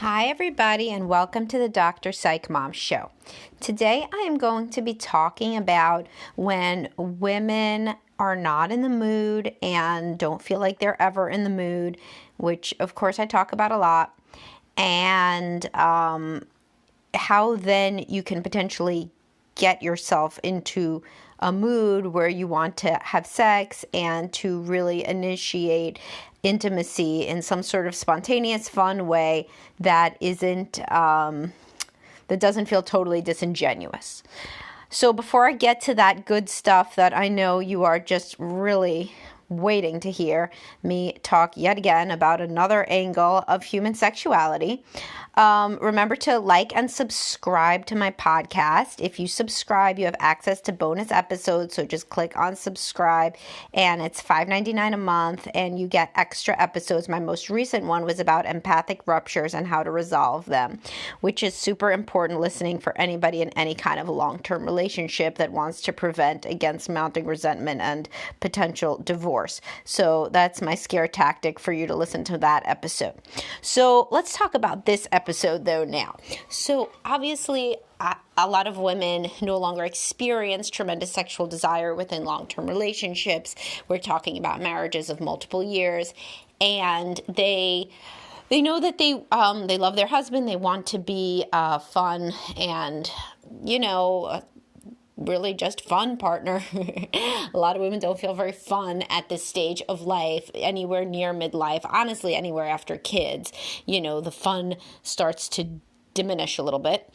Hi, everybody, and welcome to the Dr. Psych Mom Show. Today, I am going to be talking about when women are not in the mood and don't feel like they're ever in the mood, which, of course, I talk about a lot, and how then you can potentially get yourself into a mood where you want to have sex and to really initiate intimacy in some sort of spontaneous, fun way that doesn't feel totally disingenuous. So before I get to that good stuff that I know you are just really waiting to hear me talk yet again about another angle of human sexuality, remember to like and subscribe to my podcast. If you subscribe, you have access to bonus episodes, so just click on subscribe, and it's $5.99 a month, and you get extra episodes. My most recent one was about empathic ruptures and how to resolve them, which is super important listening for anybody in any kind of a long-term relationship that wants to prevent against mounting resentment and potential divorce. So that's my scare tactic for you to listen to that episode. So let's talk about this episode though now. So obviously a lot of women no longer experience tremendous sexual desire within long-term relationships. We're talking about marriages of multiple years, and they know that they love their husband. They want to be fun and really just fun partner. A lot of women don't feel very fun at this stage of life, anywhere near midlife, honestly, anywhere after kids. The fun starts to diminish a little bit.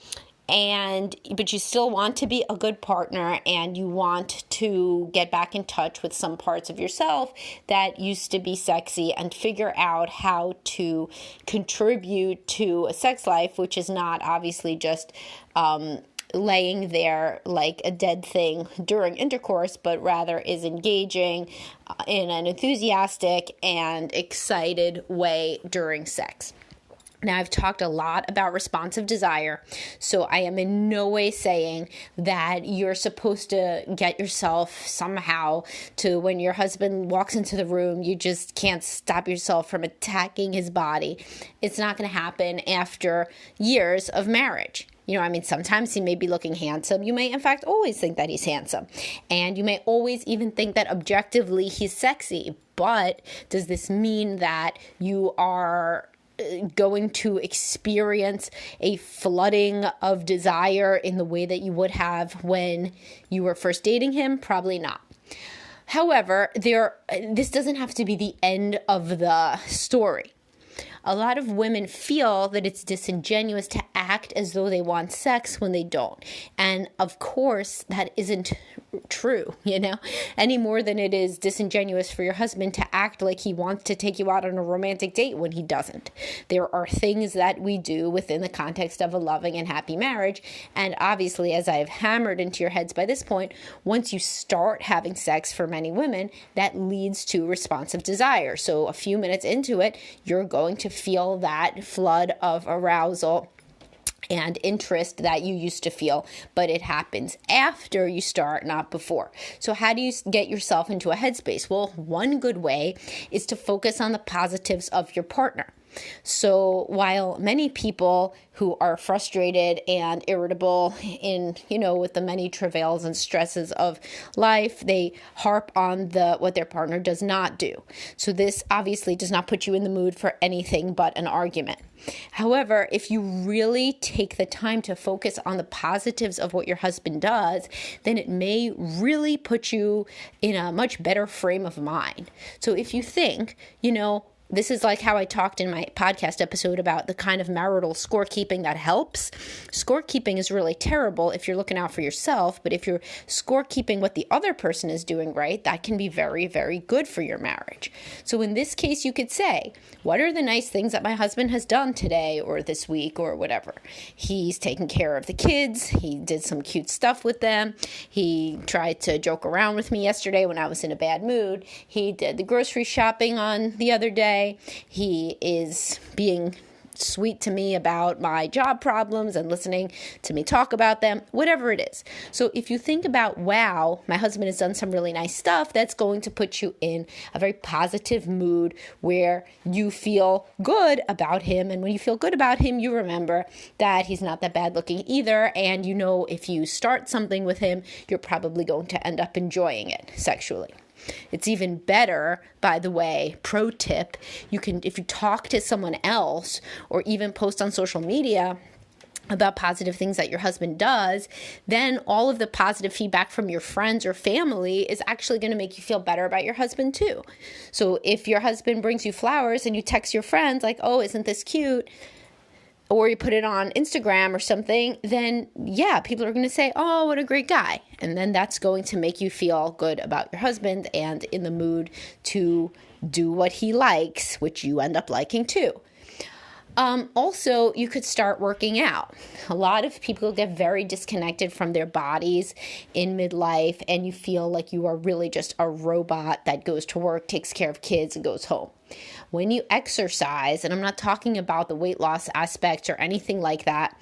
But you still want to be a good partner, and you want to get back in touch with some parts of yourself that used to be sexy and figure out how to contribute to a sex life, which is not obviously just laying there like a dead thing during intercourse, but rather is engaging in an enthusiastic and excited way during sex. Now, I've talked a lot about responsive desire, so I am in no way saying that you're supposed to get yourself somehow to when your husband walks into the room, you just can't stop yourself from attacking his body. It's not going to happen after years of marriage. Sometimes he may be looking handsome. You may, in fact, always think that he's handsome. And you may always even think that objectively he's sexy. But does this mean that you are going to experience a flooding of desire in the way that you would have when you were first dating him? Probably not. However, this doesn't have to be the end of the story. A lot of women feel that it's disingenuous to act as though they want sex when they don't. And of course, that isn't true, any more than it is disingenuous for your husband to act like he wants to take you out on a romantic date when he doesn't. There are things that we do within the context of a loving and happy marriage. And obviously, as I've hammered into your heads by this point, once you start having sex for many women, that leads to responsive desire. So a few minutes into it, you're going to feel that flood of arousal and interest that you used to feel, but it happens after you start, not before. So how do you get yourself into a headspace? Well, one good way is to focus on the positives of your partner. So while many people who are frustrated and irritable with the many travails and stresses of life, they harp on what their partner does not do. So this obviously does not put you in the mood for anything but an argument. However, if you really take the time to focus on the positives of what your husband does, then it may really put you in a much better frame of mind. So if you think, this is like how I talked in my podcast episode about the kind of marital scorekeeping that helps. Scorekeeping is really terrible if you're looking out for yourself, but if you're scorekeeping what the other person is doing right, that can be very, very good for your marriage. So in this case, you could say, what are the nice things that my husband has done today or this week or whatever? He's taken care of the kids. He did some cute stuff with them. He tried to joke around with me yesterday when I was in a bad mood. He did the grocery shopping on the other day. He is being sweet to me about my job problems and listening to me talk about them, whatever it is. So if you think about, wow, my husband has done some really nice stuff, that's going to put you in a very positive mood where you feel good about him. And when you feel good about him, you remember that he's not that bad looking either. And you know, if you start something with him, you're probably going to end up enjoying it sexually. It's even better, by the way, pro tip, you can, if you talk to someone else or even post on social media about positive things that your husband does, then all of the positive feedback from your friends or family is actually going to make you feel better about your husband too. So if your husband brings you flowers and you text your friends like, oh, isn't this cute? Or you put it on Instagram or something, then yeah, people are going to say, oh, what a great guy. And then that's going to make you feel good about your husband and in the mood to do what he likes, which you end up liking too. Also, you could start working out. A lot of people get very disconnected from their bodies in midlife, and you feel like you are really just a robot that goes to work, takes care of kids, and goes home. When you exercise, and I'm not talking about the weight loss aspect or anything like that,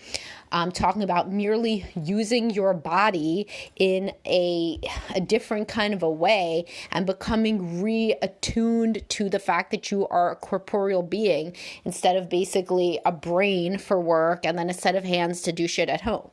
I'm talking about merely using your body in a different kind of a way and becoming reattuned to the fact that you are a corporeal being instead of basically a brain for work and then a set of hands to do shit at home.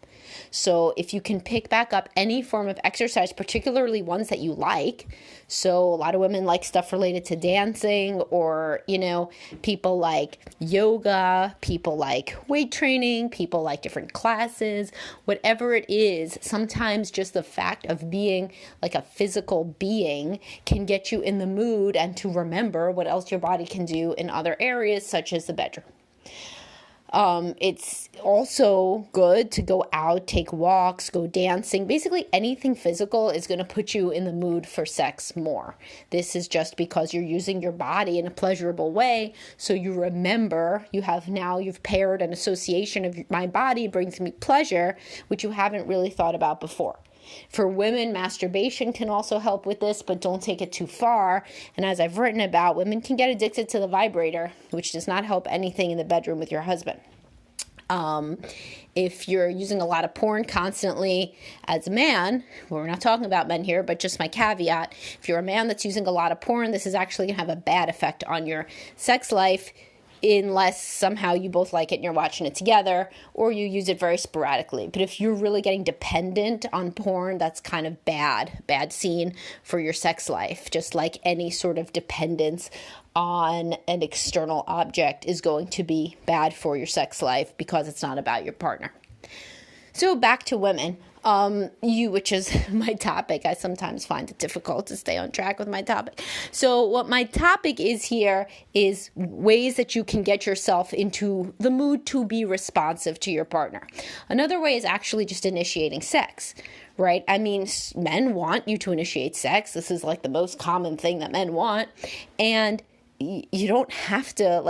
So if you can pick back up any form of exercise, particularly ones that you like, so a lot of women like stuff related to dancing or, you know, people like yoga, people like weight training, people like different classes, whatever it is, sometimes just the fact of being like a physical being can get you in the mood and to remember what else your body can do in other areas, such as the bedroom. It's also good to go out, take walks, go dancing. Basically, anything physical is going to put you in the mood for sex more. This is just because you're using your body in a pleasurable way. So you remember you've paired an association of my body brings me pleasure, which you haven't really thought about before. For women, masturbation can also help with this, but don't take it too far. And as I've written about, women can get addicted to the vibrator, which does not help anything in the bedroom with your husband. If you're using a lot of porn constantly as a man, well, we're not talking about men here, but just my caveat, if you're a man that's using a lot of porn, this is actually going to have a bad effect on your sex life, unless somehow you both like it and you're watching it together, or you use it very sporadically. But if you're really getting dependent on porn, that's kind of bad scene for your sex life. Just like any sort of dependence on an external object is going to be bad for your sex life because it's not about your partner. So back to women. Which is my topic. I sometimes find it difficult to stay on track with my topic. So what my topic is here is ways that you can get yourself into the mood to be responsive to your partner. Another way is actually just initiating sex, right? I mean, men want you to initiate sex. This is like the most common thing that men want. And you don't have to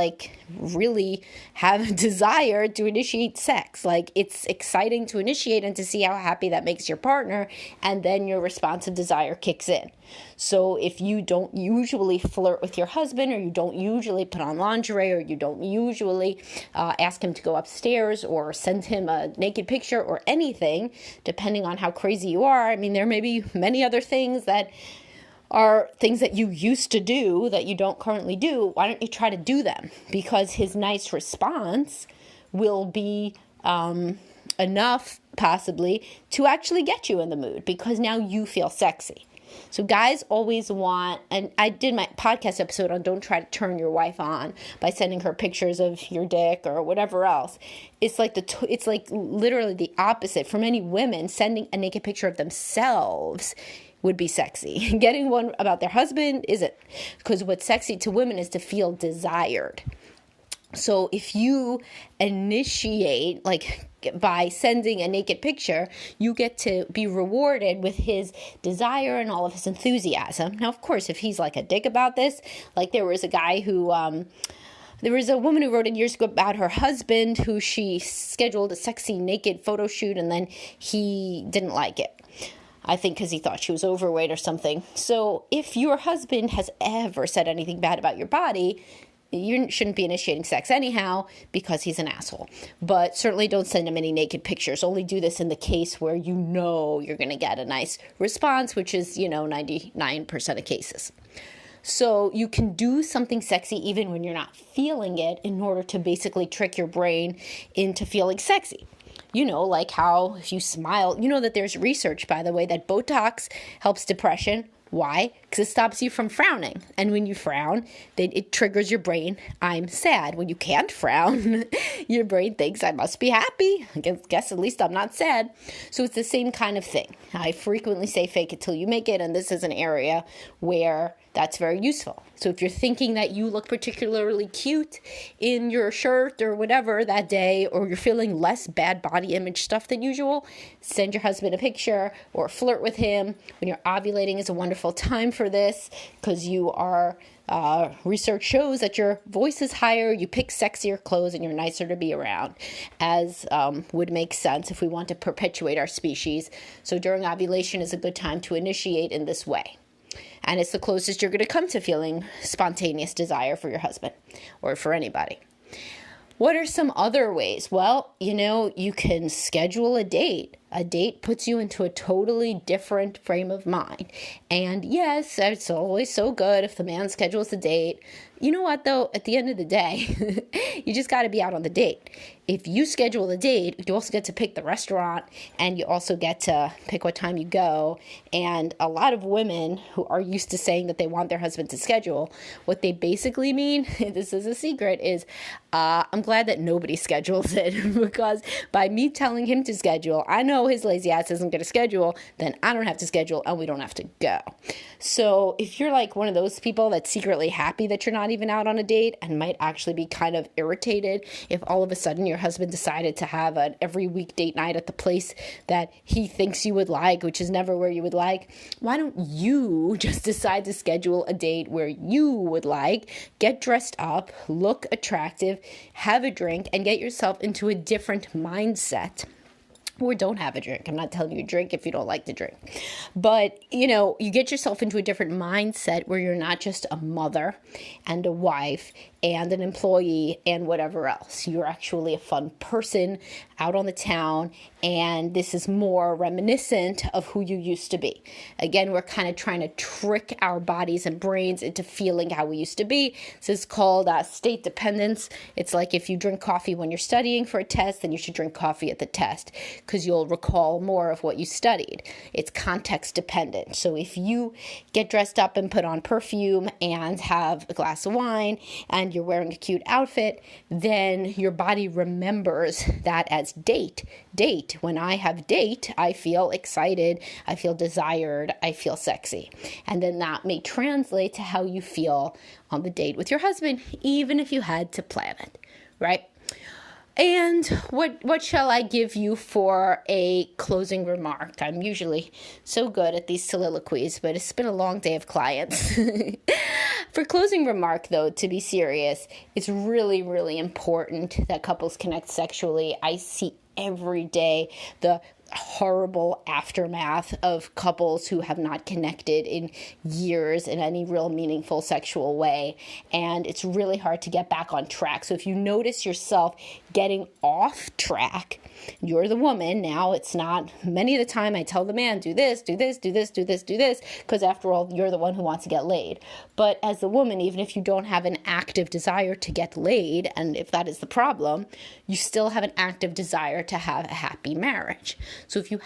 really have a desire to initiate sex. It's exciting to initiate and to see how happy that makes your partner, and then your responsive desire kicks in. So if you don't usually flirt with your husband, or you don't usually put on lingerie, or you don't usually ask him to go upstairs or send him a naked picture or anything, depending on how crazy you are, I mean, there may be many other things that are things that you used to do that you don't currently do. Why don't you try to do them? Because his nice response will be enough, possibly, to actually get you in the mood, because now you feel sexy. So guys always want, and I did my podcast episode on don't try to turn your wife on by sending her pictures of your dick or whatever else. It's like literally the opposite. For many women, sending a naked picture of themselves would be sexy. Getting one about their husband isn't, because what's sexy to women is to feel desired. So if you initiate, by sending a naked picture, you get to be rewarded with his desire and all of his enthusiasm. Now, of course, if he's like a dick about this, there was a guy who, there was a woman who wrote in years ago about her husband who she scheduled a sexy naked photo shoot, and then he didn't like it. I think because he thought she was overweight or something. So if your husband has ever said anything bad about your body, you shouldn't be initiating sex anyhow because he's an asshole. But certainly don't send him any naked pictures. Only do this in the case where you know you're going to get a nice response, which is, 99% of cases. So you can do something sexy even when you're not feeling it in order to basically trick your brain into feeling sexy. Like how if you smile, that there's research, by the way, that Botox helps depression. Why? Because it stops you from frowning. And when you frown, then it triggers your brain, I'm sad. When you can't frown, your brain thinks I must be happy. I guess at least I'm not sad. So it's the same kind of thing. I frequently say fake it till you make it. And this is an area where that's very useful. So if you're thinking that you look particularly cute in your shirt or whatever that day, or you're feeling less bad body image stuff than usual, send your husband a picture or flirt with him. When you're ovulating is a wonderful time for this because you are, research shows that your voice is higher, you pick sexier clothes, and you're nicer to be around, as would make sense if we want to perpetuate our species. So during ovulation is a good time to initiate in this way. And it's the closest you're going to come to feeling spontaneous desire for your husband or for anybody. What are some other ways? Well, you can schedule a date. A date puts you into a totally different frame of mind. And yes, it's always so good if the man schedules a date. You know what, though? At the end of the day, you just got to be out on the date. If you schedule a date, you also get to pick the restaurant, and you also get to pick what time you go. And a lot of women who are used to saying that they want their husband to schedule, what they basically mean, this is a secret, is I'm glad that nobody schedules it because by me telling him to schedule, I know his lazy ass isn't going to schedule, then I don't have to schedule and we don't have to go. So if you're like one of those people that's secretly happy that you're not even out on a date and might actually be kind of irritated if all of a sudden your husband decided to have an every week date night at the place that he thinks you would like, which is never where you would like, why don't you just decide to schedule a date where you would like, get dressed up, look attractive, have a drink, and get yourself into a different mindset. Or don't have a drink. I'm not telling you to drink if you don't like to drink. But, you get yourself into a different mindset where you're not just a mother and a wife and an employee and whatever else. You're actually a fun person out on the town, and this is more reminiscent of who you used to be. Again, we're kind of trying to trick our bodies and brains into feeling how we used to be. This is called state dependence. It's like if you drink coffee when you're studying for a test, then you should drink coffee at the test because you'll recall more of what you studied. It's context dependent. So if you get dressed up and put on perfume and have a glass of wine and you're wearing a cute outfit, then your body remembers that as date. When I have date, I feel excited, I feel desired, I feel sexy. And then that may translate to how you feel on the date with your husband, even if you had to plan it, right? And what shall I give you for a closing remark? I'm usually so good at these soliloquies, but it's been a long day of clients. For closing remark, though, to be serious, it's really, really important that couples connect sexually. I see every day the horrible aftermath of couples who have not connected in years in any real meaningful sexual way. And it's really hard to get back on track. So if you notice yourself getting off track, you're the woman. Now it's not, many of the time I tell the man, do this, do this, do this, do this, do this, because after all, you're the one who wants to get laid. But as the woman, even if you don't have an active desire to get laid, and if that is the problem, you still have an active desire to have a happy marriage. So if you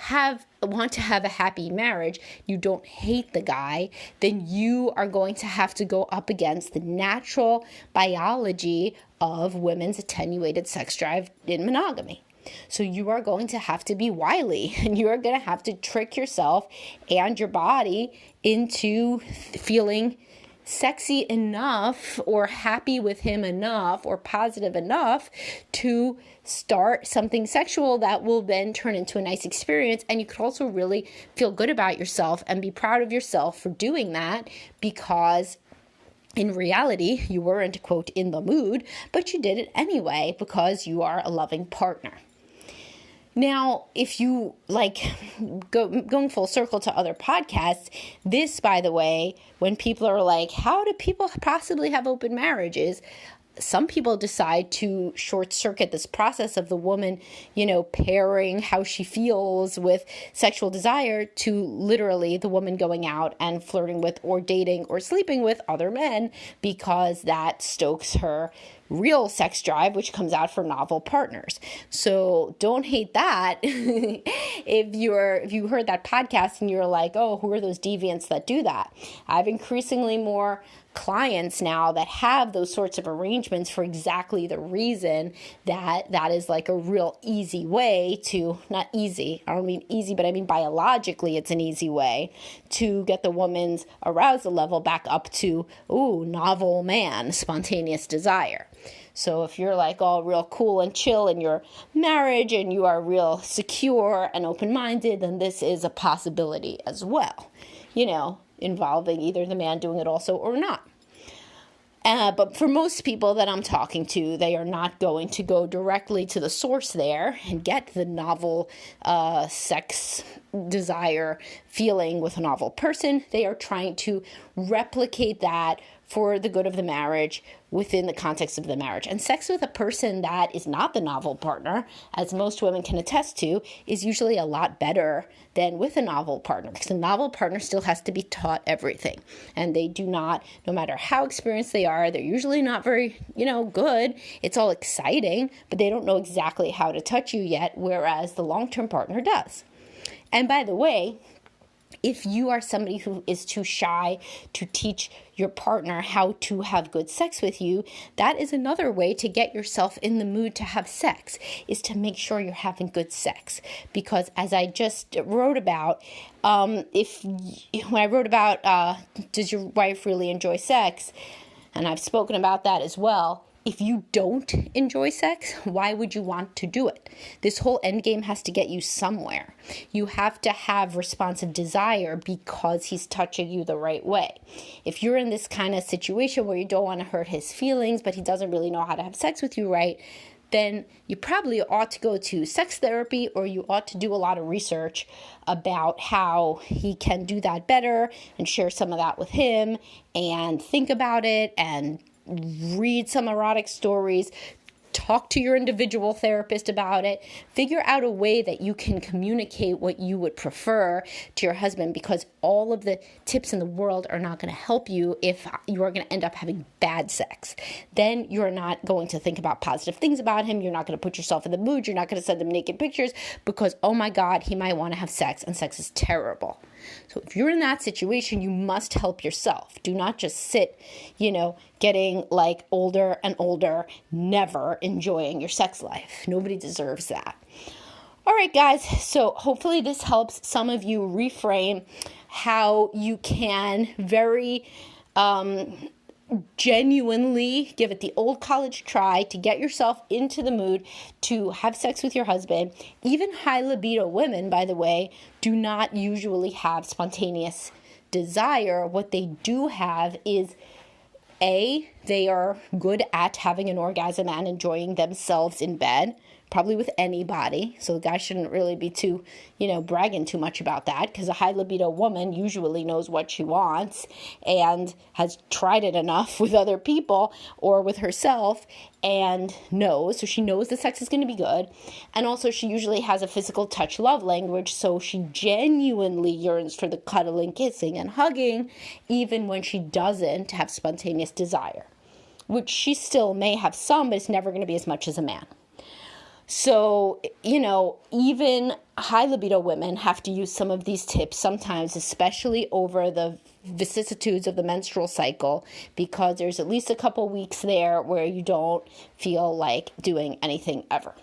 want to have a happy marriage, you don't hate the guy, then you are going to have to go up against the natural biology of women's attenuated sex drive in monogamy. So you are going to have to be wily, and you are going to have to trick yourself and your body into feeling sexy enough or happy with him enough or positive enough to start something sexual that will then turn into a nice experience. And you could also really feel good about yourself and be proud of yourself for doing that, because in reality, you weren't, quote, in the mood, but you did it anyway because you are a loving partner. Now, if you going full circle to other podcasts, this, by the way, when people are like, how do people possibly have open marriages? Some people decide to short circuit this process of the woman, pairing how she feels with sexual desire to literally the woman going out and flirting with or dating or sleeping with other men, because that stokes her real sex drive, which comes out for novel partners. So don't hate that. If you heard that podcast and you're like, oh, who are those deviants that do that? I have increasingly more clients now that have those sorts of arrangements for exactly the reason that is like a real easy way to, not easy, I don't mean easy, but I mean biologically it's an easy way to get the woman's arousal level back up to, novel man, spontaneous desire. So if you're like all real cool and chill in your marriage and you are real secure and open-minded, then this is a possibility as well, involving either the man doing it also or not. But for most people that I'm talking to, they are not going to go directly to the source there and get the novel sex desire feeling with a novel person. They are trying to replicate that for the good of the marriage within the context of the marriage. And sex with a person that is not the novel partner, as most women can attest to, is usually a lot better than with a novel partner, because the novel partner still has to be taught everything. And they do not, no matter how experienced they are, they're usually not very, good. It's all exciting, but they don't know exactly how to touch you yet, whereas the long-term partner does. And by the way, if you are somebody who is too shy to teach your partner how to have good sex with you, that is another way to get yourself in the mood to have sex, is to make sure you're having good sex. Because as I just wrote about, when I wrote about, does your wife really enjoy sex? And I've spoken about that as well. If you don't enjoy sex, why would you want to do it? This whole end game has to get you somewhere. You have to have responsive desire because he's touching you the right way. If you're in this kind of situation where you don't want to hurt his feelings, but he doesn't really know how to have sex with you right, then you probably ought to go to sex therapy, or you ought to do a lot of research about how he can do that better and share some of that with him and think about it and read some erotic stories, talk to your individual therapist about it, figure out a way that you can communicate what you would prefer to your husband, because all of the tips in the world are not going to help you if you are going to end up having bad sex. Then you're not going to think about positive things about him. You're not going to put yourself in the mood. You're not going to send him naked pictures because, oh my God, he might want to have sex, and sex is terrible. So if you're in that situation, you must help yourself. Do not just sit, getting like older and older, never enjoying your sex life. Nobody deserves that. All right, guys. So hopefully this helps some of you reframe how you can very genuinely give it the old college try to get yourself into the mood to have sex with your husband. Even high libido women, by the way, do not usually have spontaneous desire. What they do have is they are good at having an orgasm and enjoying themselves in bed, probably with anybody. So the guy shouldn't really be too, bragging too much about that, because a high libido woman usually knows what she wants and has tried it enough with other people or with herself and knows. So she knows the sex is going to be good. And also she usually has a physical touch love language. So she genuinely yearns for the cuddling, kissing, and hugging, even when she doesn't have spontaneous desire, which she still may have some, but it's never going to be as much as a man. So, even high libido women have to use some of these tips sometimes, especially over the vicissitudes of the menstrual cycle, because there's at least a couple weeks there where you don't feel like doing anything ever.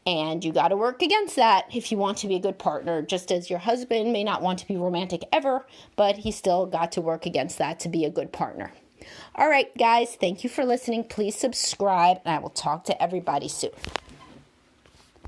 And you got to work against that if you want to be a good partner, just as your husband may not want to be romantic ever, but he still got to work against that to be a good partner. All right, guys, thank you for listening. Please subscribe, and I will talk to everybody soon.